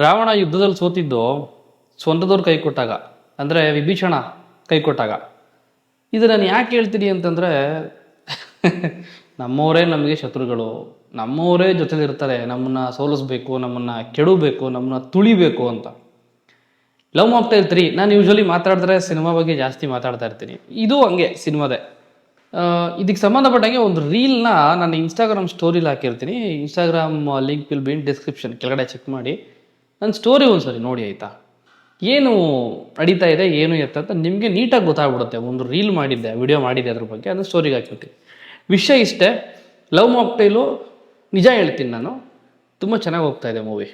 ರಾವಣ ಯುದ್ಧದಲ್ಲಿ ಸೋತಿದ್ದು ಸ್ವಂತದವ್ರು ಕೈ ಕೊಟ್ಟಾಗ, ಅಂದರೆ ವಿಭೀಷಣ ಕೈ ಕೊಟ್ಟಾಗ. ಇದು ನಾನು ಯಾಕೆ ಹೇಳ್ತೀನಿ ಅಂತಂದರೆ ನಮ್ಮವರೇ ನಮಗೆ ಶತ್ರುಗಳು, ನಮ್ಮವರೇ ಜೊತೆಲಿರ್ತಾರೆ, ನಮ್ಮನ್ನು ಸೋಲಿಸ್ಬೇಕು, ನಮ್ಮನ್ನು ಕೆಡಬೇಕು, ನಮ್ಮನ್ನು ತುಳಿಬೇಕು ಅಂತ. ಲವ್ ಮಾಕ್ಟೈಲ್ 3 ನಾನು ಯೂಶ್ವಲಿ ಮಾತಾಡಿದ್ರೆ ಸಿನಿಮಾ ಬಗ್ಗೆ ಜಾಸ್ತಿ ಮಾತಾಡ್ತಾ ಇರ್ತೀನಿ. ಇದು ಹಂಗೆ ಸಿನಿಮಾದೇ. ಇದಕ್ಕೆ ಸಂಬಂಧಪಟ್ಟಂಗೆ ಒಂದು ರೀಲ್ನ ನಾನು ಇನ್ಸ್ಟಾಗ್ರಾಮ್ ಸ್ಟೋರಿಲಿ ಹಾಕಿರ್ತೀನಿ. Instagram link will be in description, ಕೆಳಗಡೆ ಚೆಕ್ ಮಾಡಿ ನನ್ನ ಸ್ಟೋರಿ ಒಂದ್ಸರಿ ನೋಡಿ ಆಯಿತಾ. ಏನು ನಡೀತಾ ಇದೆ, ಏನು ಎತ್ತ ಅಂತ ನಿಮಗೆ ನೀಟಾಗಿ ಗೊತ್ತಾಗ್ಬಿಡುತ್ತೆ. ಒಂದು ರೀಲ್ ಮಾಡಿದ್ದೆ, ವಿಡಿಯೋ ಮಾಡಿದ್ದೆ ಅದ್ರ ಬಗ್ಗೆ, ಅದನ್ನು ಸ್ಟೋರಿಗೆ ಹಾಕಿರ್ತೀನಿ. ವಿಷಯ ಇಷ್ಟೇ, ಲವ್ ಮಾಕ್ಟೈಲು ನಿಜ ಹೇಳ್ತೀನಿ ನಾನು, ತುಂಬ ಚೆನ್ನಾಗಿ ಹೋಗ್ತಾ ಇದೆ ಮೂವಿ.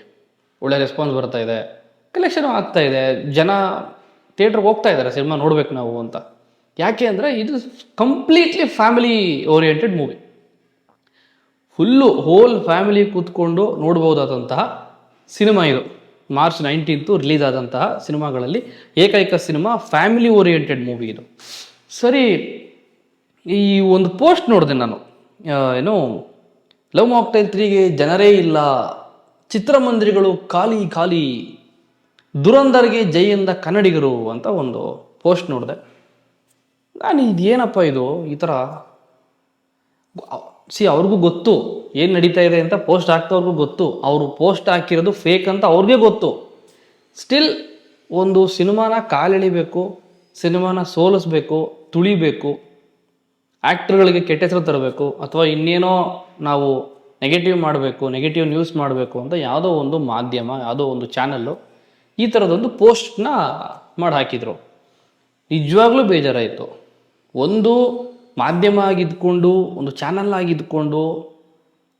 ಒಳ್ಳೆ ರೆಸ್ಪಾನ್ಸ್ ಬರ್ತಾ ಇದೆ, ಕಲೆಕ್ಷನು ಆಗ್ತಾ ಇದೆ, ಜನ ಥಿಯೇಟ್ರಿಗೆ ಹೋಗ್ತಾ ಇದ್ದಾರೆ ಸಿನಿಮಾ ನೋಡ್ಬೇಕು ನಾವು ಅಂತ. ಯಾಕೆ ಅಂದರೆ ಇದು completely family oriented movie. Full whole family ಕೂತ್ಕೊಂಡು ನೋಡ್ಬೋದಾದಂತಹ ಸಿನಿಮಾ ಇದು. ಮಾರ್ಚ್ 19 ರಿಲೀಸ್ ಆದಂತಹ ಸಿನಿಮಾಗಳಲ್ಲಿ ಏಕೈಕ ಸಿನಿಮಾ ಫ್ಯಾಮಿಲಿ ಓರಿಯೆಂಟೆಡ್ ಮೂವಿ ಇದು. ಸರಿ, ಈ ಒಂದು ಪೋಸ್ಟ್ ನೋಡಿದೆ ನಾನು, ಏನು ಲವ್ ಮಾಕ್ಟೈಲ್ 3ಗೆ ಜನರೇ ಇಲ್ಲ, ಚಿತ್ರಮಂದಿರಗಳು ಖಾಲಿ ಖಾಲಿ, ದುರಂದರ್ಗೆ ಜೈ ಎಂದ ಕನ್ನಡಿಗರು ಅಂತ ಒಂದು ಪೋಸ್ಟ್ ನೋಡಿದೆ. ನಾನು ಇದೇನಪ್ಪ ಇದು ಈ ಥರ, ಅವ್ರಿಗೂ ಗೊತ್ತು ಏನು ನಡೀತಾ ಇದೆ ಅಂತ, ಪೋಸ್ಟ್ ಹಾಕ್ತವ್ರಿಗೂ ಗೊತ್ತು, ಅವರು ಪೋಸ್ಟ್ ಹಾಕಿರೋದು ಫೇಕ್ ಅಂತ ಅವ್ರಿಗೆ ಗೊತ್ತು. ಸ್ಟಿಲ್ ಒಂದು ಸಿನಿಮಾನ ಕಾಲೆಳಿಬೇಕು, ಸಿನಿಮಾನ ಸೋಲಿಸ್ಬೇಕು, ತುಳಿಬೇಕು, ಆ್ಯಕ್ಟ್ರುಗಳಿಗೆ ಕೆಟ್ಟ ಹೆಸರು ತರಬೇಕು, ಅಥವಾ ಇನ್ನೇನೋ ನಾವು ನೆಗೆಟಿವ್ ಮಾಡಬೇಕು, ನೆಗೆಟಿವ್ ನ್ಯೂಸ್ ಮಾಡಬೇಕು ಅಂತ ಯಾವುದೋ ಒಂದು ಮಾಧ್ಯಮ, ಯಾವುದೋ ಒಂದು ಚಾನಲ್ಲು ಈ ಥರದೊಂದು ಪೋಸ್ಟ್ನ ಮಾಡಿ ಹಾಕಿದರು. ನಿಜವಾಗ್ಲೂ ಬೇಜಾರಾಯಿತು. ಒಂದು ಮಾಧ್ಯಮ ಆಗಿದ್ಕೊಂಡು, ಒಂದು ಚಾನಲ್ ಆಗಿದ್ಕೊಂಡು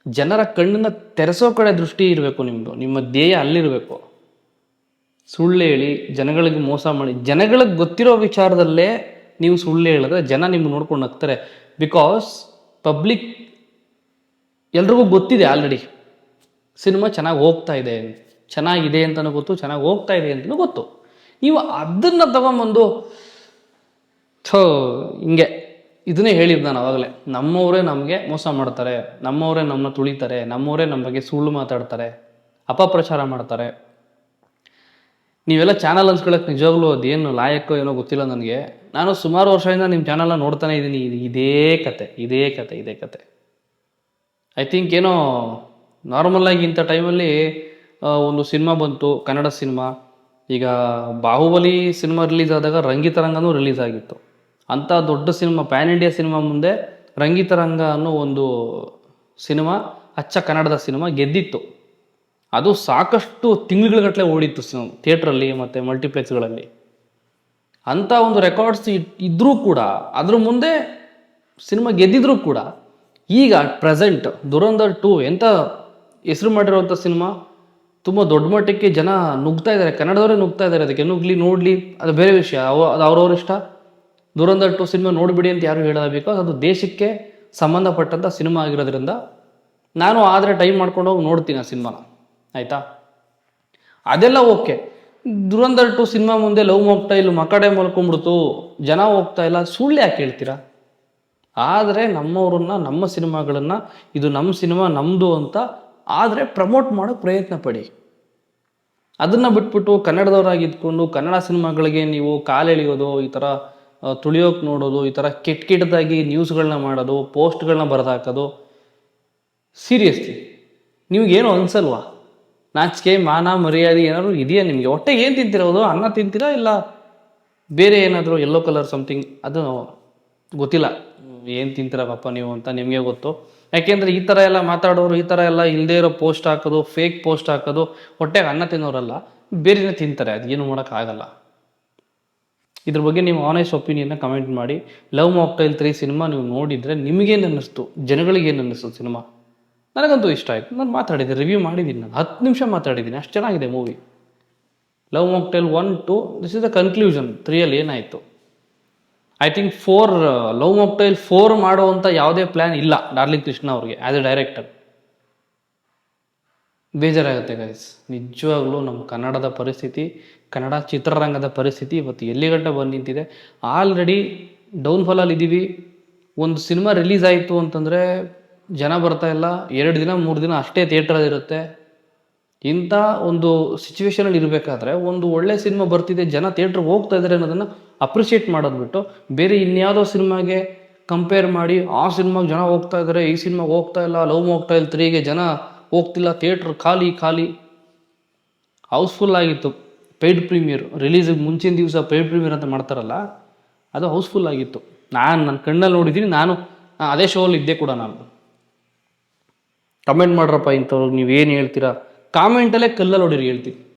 ಜನರ ಕಣ್ಣನ್ನು ತೆರೆಸೋ ಕಡೆ ದೃಷ್ಟಿ ಇರಬೇಕು ನಿಮ್ಮದು, ನಿಮ್ಮ ಧ್ಯೇಯ ಅಲ್ಲಿರಬೇಕು. ಸುಳ್ಳು ಹೇಳಿ ಜನಗಳಿಗೆ ಮೋಸ ಮಾಡಿ, ಜನಗಳಿಗೆ ಗೊತ್ತಿರೋ ವಿಚಾರದಲ್ಲೇ ನೀವು ಸುಳ್ಳು ಹೇಳಿದ್ರೆ ಜನ ನಿಮ್ಗೆ ನೋಡ್ಕೊಂಡು ನಗ್ತಾರೆ. ಬಿಕಾಸ್ ಪಬ್ಲಿಕ್ ಎಲ್ರಿಗೂ ಗೊತ್ತಿದೆ ಆಲ್ರೆಡಿ ಸಿನಿಮಾ ಚೆನ್ನಾಗಿ ಹೋಗ್ತಾ ಇದೆ, ಚೆನ್ನಾಗಿದೆ ಅಂತಲೂ ಗೊತ್ತು, ಚೆನ್ನಾಗಿ ಹೋಗ್ತಾ ಇದೆ ಅಂತಲೂ ಗೊತ್ತು. ನೀವು ಅದನ್ನು ತಗೊಂಬಂದು ಹಿಂಗೆ ಇದನ್ನೇ ಹೇಳಿದ್ದು ನಾನು ಆವಾಗಲೇ, ನಮ್ಮವರೇ ನಮಗೆ ಮೋಸ ಮಾಡ್ತಾರೆ, ನಮ್ಮವರೇ ನಮ್ಮನ್ನ ತುಳಿತಾರೆ, ನಮ್ಮವರೇ ನಮ್ಮ ಬಗ್ಗೆ ಸುಳ್ಳು ಮಾತಾಡ್ತಾರೆ, ಅಪಪ್ರಚಾರ ಮಾಡ್ತಾರೆ. ನೀವೆಲ್ಲ ಚಾನಲ್ ಅನ್ಸ್ಕೊಳಕ್ಕೆ ನಿಜವಾಗ್ಲೂ ಅದೇನು ಲಾಯಕ್ಕೋ ಏನೋ ಗೊತ್ತಿಲ್ಲ ನನಗೆ. ನಾನು ಸುಮಾರು ವರ್ಷದಿಂದ ನಿಮ್ಮ ಚಾನಲ್ನ ನೋಡ್ತಾನೆ ಇದ್ದೀನಿ. ಇದೇ ಕತೆ. ಐ ಥಿಂಕ್ ಏನೋ ನಾರ್ಮಲಾಗಿ ಇಂಥ ಟೈಮಲ್ಲಿ ಒಂದು ಸಿನಿಮಾ ಬಂತು, ಕನ್ನಡ ಸಿನಿಮಾ. ಈಗ ಬಾಹುಬಲಿ ಸಿನಿಮಾ ರಿಲೀಸ್ ಆದಾಗ ರಂಗಿತರಂಗನೂ ರಿಲೀಸ್ ಆಗಿತ್ತು. ಅಂಥ ದೊಡ್ಡ ಸಿನಿಮಾ, ಪ್ಯಾನ್ ಇಂಡಿಯಾ ಸಿನಿಮಾ ಮುಂದೆ ರಂಗಿತರಂಗ ಅನ್ನೋ ಒಂದು ಸಿನಿಮಾ, ಅಚ್ಚ ಕನ್ನಡದ ಸಿನಿಮಾ ಗೆದ್ದಿತ್ತು. ಅದು ಸಾಕಷ್ಟು ತಿಂಗಳುಗಟ್ಟಲೆ ಓಡಿತ್ತು ಥಿಯೇಟ್ರಲ್ಲಿ ಮತ್ತು ಮಲ್ಟಿಪ್ಲೆಕ್ಸ್ಗಳಲ್ಲಿ. ಅಂಥ ಒಂದು ರೆಕಾರ್ಡ್ಸ್ ಇದ್ದರೂ ಕೂಡ, ಅದ್ರ ಮುಂದೆ ಸಿನಿಮಾ ಗೆದ್ದಿದ್ರೂ ಕೂಡ, ಈಗ ಪ್ರೆಸೆಂಟ್ ದುರಂಧರ್ 2 ಎಂಥ ಹೆಸರು ಮಾಡಿರೋವಂಥ ಸಿನಿಮಾ, ತುಂಬ ದೊಡ್ಡ ಮಟ್ಟಕ್ಕೆ ಜನ ನುಗ್ತಾ ಇದ್ದಾರೆ, ಕನ್ನಡದವರೇ ನುಗ್ತಾ ಇದ್ದಾರೆ. ಅದಕ್ಕೆ ನುಗ್ಲಿ ನೋಡಲಿ, ಅದು ಬೇರೆ ವಿಷಯ, ಅದು ಅವ್ರವ್ರ ಇಷ್ಟ. ದುರಂಧರ್ 2 ಸಿನಿಮಾ ನೋಡಿಬಿಡಿ ಅಂತ ಯಾರು ಹೇಳೋಲ್ಲ, ಬಿಕಾಸ್ ಅದು ದೇಶಕ್ಕೆ ಸಂಬಂಧಪಟ್ಟಂಥ ಸಿನಿಮಾ ಆಗಿರೋದ್ರಿಂದ ನಾನು ಆದರೆ ಟೈಮ್ ಮಾಡ್ಕೊಂಡು ಹೋಗಿ ನೋಡ್ತೀನಿ ಆ ಸಿನಿಮಾನ, ಆಯಿತಾ. ಅದೆಲ್ಲ ಓಕೆ. ದುರಂಧರ್ 2 ಸಿನಿಮಾ ಮುಂದೆ ಲವ್ ಮಾಕ್ಟೈಲ್ ಮಕಡೆ ಮಲ್ಕೊಂಡ್ಬಿಡ್ತು, ಜನ ಹೋಗ್ತಾ ಇಲ್ಲ, ಸುಳ್ಳು ಯಾಕೆ ಹೇಳ್ತೀರಾ? ಆದರೆ ನಮ್ಮವ್ರನ್ನ, ನಮ್ಮ ಸಿನಿಮಾಗಳನ್ನು, ಇದು ನಮ್ಮ ಸಿನಿಮಾ ನಮ್ಮದು ಅಂತ ಆದರೆ ಪ್ರಮೋಟ್ ಮಾಡೋಕ್ಕೆ ಪ್ರಯತ್ನ ಪಡಿ. ಅದನ್ನು ಬಿಟ್ಬಿಟ್ಟು ಕನ್ನಡದವರಾಗಿದ್ಕೊಂಡು ಕನ್ನಡ ಸಿನಿಮಾಗಳಿಗೆ ನೀವು ಕಾಲೆಳೆಯೋದು, ಈ ಥರ ತುಳಿಯೋಕೆ ನೋಡೋದು, ಈ ಥರ ಕೆಟ್ಟದಾಗಿ ನ್ಯೂಸ್ಗಳನ್ನ ಮಾಡೋದು, ಪೋಸ್ಟ್ಗಳನ್ನ ಬರೆದಾಕೋದು, ಸೀರಿಯಸ್ಲಿ ನಿಮಗೇನು ಅನ್ಸಲ್ವಾ? ನಾಚಿಕೆ ಮಾನ ಮರ್ಯಾದೆ ಏನಾದರೂ ಇದೆಯಾ ನಿಮಗೆ? ಹೊಟ್ಟೆಗೆ ಏನು ತಿಂತಿರೋದು? ಅನ್ನ ತಿಂತೀರಾ ಇಲ್ಲ ಬೇರೆ ಏನಾದರೂ ಯೆಲ್ಲೋ ಕಲರ್ ಸಮಥಿಂಗ್? ಅದು ಗೊತ್ತಿಲ್ಲ ಏನು ತಿಂತೀರಪ್ಪ ನೀವು ಅಂತ ನಿಮಗೆ ಗೊತ್ತು. ಯಾಕೆಂದರೆ ಈ ಥರ ಎಲ್ಲ ಮಾತಾಡೋರು, ಈ ಥರ ಎಲ್ಲ ಇಲ್ಲದೇ ಇರೋ ಪೋಸ್ಟ್ ಹಾಕೋದು, ಫೇಕ್ ಪೋಸ್ಟ್ ಹಾಕೋದು, ಹೊಟ್ಟೆಗೆ ಅನ್ನ ತಿನ್ನೋರಲ್ಲ, ಬೇರೆನೇ ತಿಂತಾರೆ. ಅದೇನು ಮಾಡೋಕ್ಕಾಗಲ್ಲ. ಇದ್ರ ಬಗ್ಗೆ ನೀವು ಆನೆಸ್ಟ್ ಒಪಿನಿಯನ್ನ ಕಮೆಂಟ್ ಮಾಡಿ. ಲವ್ ಮಾಕ್ಟೈಲ್ 3 ಸಿನಿಮಾ ನೀವು ನೋಡಿದರೆ ನಿಮಗೇನು ಅನ್ನಿಸ್ತು, ಜನಗಳಿಗೇನು ಅನ್ನಿಸ್ತು ಸಿನಿಮಾ? ನನಗಂತೂ ಇಷ್ಟ ಆಯಿತು. ನಾನು ಮಾತಾಡಿದ್ದೆ, ರಿವ್ಯೂ ಮಾಡಿದ್ದೀನಿ, ನಾನು 10 ನಿಮಿಷ ಮಾತಾಡಿದ್ದೀನಿ, ಅಷ್ಟು ಚೆನ್ನಾಗಿದೆ movie. Love mocktail 1, 2, this is the conclusion. 3ಅಲ್ಲಿ ಏನಾಯಿತು? ಐ ಥಿಂಕ್ 4 ಲವ್ ಮಾಕ್ಟೈಲ್ 4 ಮಾಡುವಂಥ ಯಾವುದೇ ಪ್ಲ್ಯಾನ್ ಇಲ್ಲ ಡಾರ್ಲಿಂಗ್ ಕೃಷ್ಣ ಅವ್ರಿಗೆ ಆ್ಯಸ್ ಎ ಡೈರೆಕ್ಟರ್. ಬೇಜಾರಾಗುತ್ತೆ ಗೈಸ್, ನಿಜವಾಗ್ಲೂ ನಮ್ಮ ಕನ್ನಡದ ಪರಿಸ್ಥಿತಿ, ಕನ್ನಡ ಚಿತ್ರರಂಗದ ಪರಿಸ್ಥಿತಿ ಇವತ್ತು ಎಲ್ಲಿಗಂಟ ಬಂದು ನಿಂತಿದೆ. ಆಲ್ರೆಡಿ ಡೌನ್ಫಾಲಲ್ಲಿ ಇದ್ದೀವಿ. ಒಂದು ಸಿನಿಮಾ ರಿಲೀಸ್ ಆಯಿತು ಅಂತಂದರೆ ಜನ ಬರ್ತಾ ಇಲ್ಲ, 2 ದಿನ 3 ದಿನ ಅಷ್ಟೇ ಥಿಯೇಟ್ರಲ್ಲಿರುತ್ತೆ. ಇಂಥ ಒಂದು ಸಿಚುವೇಶನಲ್ಲಿ ಇರಬೇಕಾದ್ರೆ ಒಂದು ಒಳ್ಳೆ ಸಿನಿಮಾ ಬರ್ತಿದೆ, ಜನ ಥಿಯೇಟ್ರಿಗೆ ಹೋಗ್ತಾ ಇದ್ದಾರೆ ಅನ್ನೋದನ್ನು ಅಪ್ರಿಷಿಯೇಟ್ ಮಾಡೋದು ಬಿಟ್ಟು ಬೇರೆ ಇನ್ಯಾವುದೋ ಸಿನಿಮಾಗೆ ಕಂಪೇರ್ ಮಾಡಿ ಆ ಸಿನಿಮಾಗೆ ಜನ ಹೋಗ್ತಾ ಇದ್ದಾರೆ, ಈ ಸಿನಿಮಾಗೆ ಹೋಗ್ತಾ ಇಲ್ಲ, ಲವ್ ಮಾಕ್ಟೈಲ್ 3ಗೆ ಜನ ಹೋಗ್ತಿಲ್ಲ, ಥಿಯೇಟ್ರ್ ಖಾಲಿ ಖಾಲಿ. ಹೌಸ್ಫುಲ್ ಆಗಿತ್ತು ಪೇಯ್ಡ್ ಪ್ರೀಮಿಯರ್ ರಿಲೀಸಿಗೆ ಮುಂಚಿನ ದಿವಸ ಪೇಯ್ಡ್ ಪ್ರೀಮಿಯರ್ ಅಂತ ಮಾಡ್ತಾರಲ್ಲ, ಅದು ಹೌಸ್ಫುಲ್ ಆಗಿತ್ತು. ನನ್ನ ಕಣ್ಣಲ್ಲಿ ನೋಡಿದ್ದೀನಿ. ನಾನು ಅದೇ ಶೋಲ್ಲಿ ಇದ್ದೆ ಕೂಡ. ನಾನು ಕಮೆಂಟ್ ಮಾಡ್ರಪ್ಪ ಇಂಥವ್ರಿಗೆ ನೀವೇನು ಹೇಳ್ತೀರಾ, ಕಾಮೆಂಟಲ್ಲೇ ಕಲ್ಲಲ್ಲಿ ಹೊಡೀರಿ ಹೇಳ್ತೀನಿ.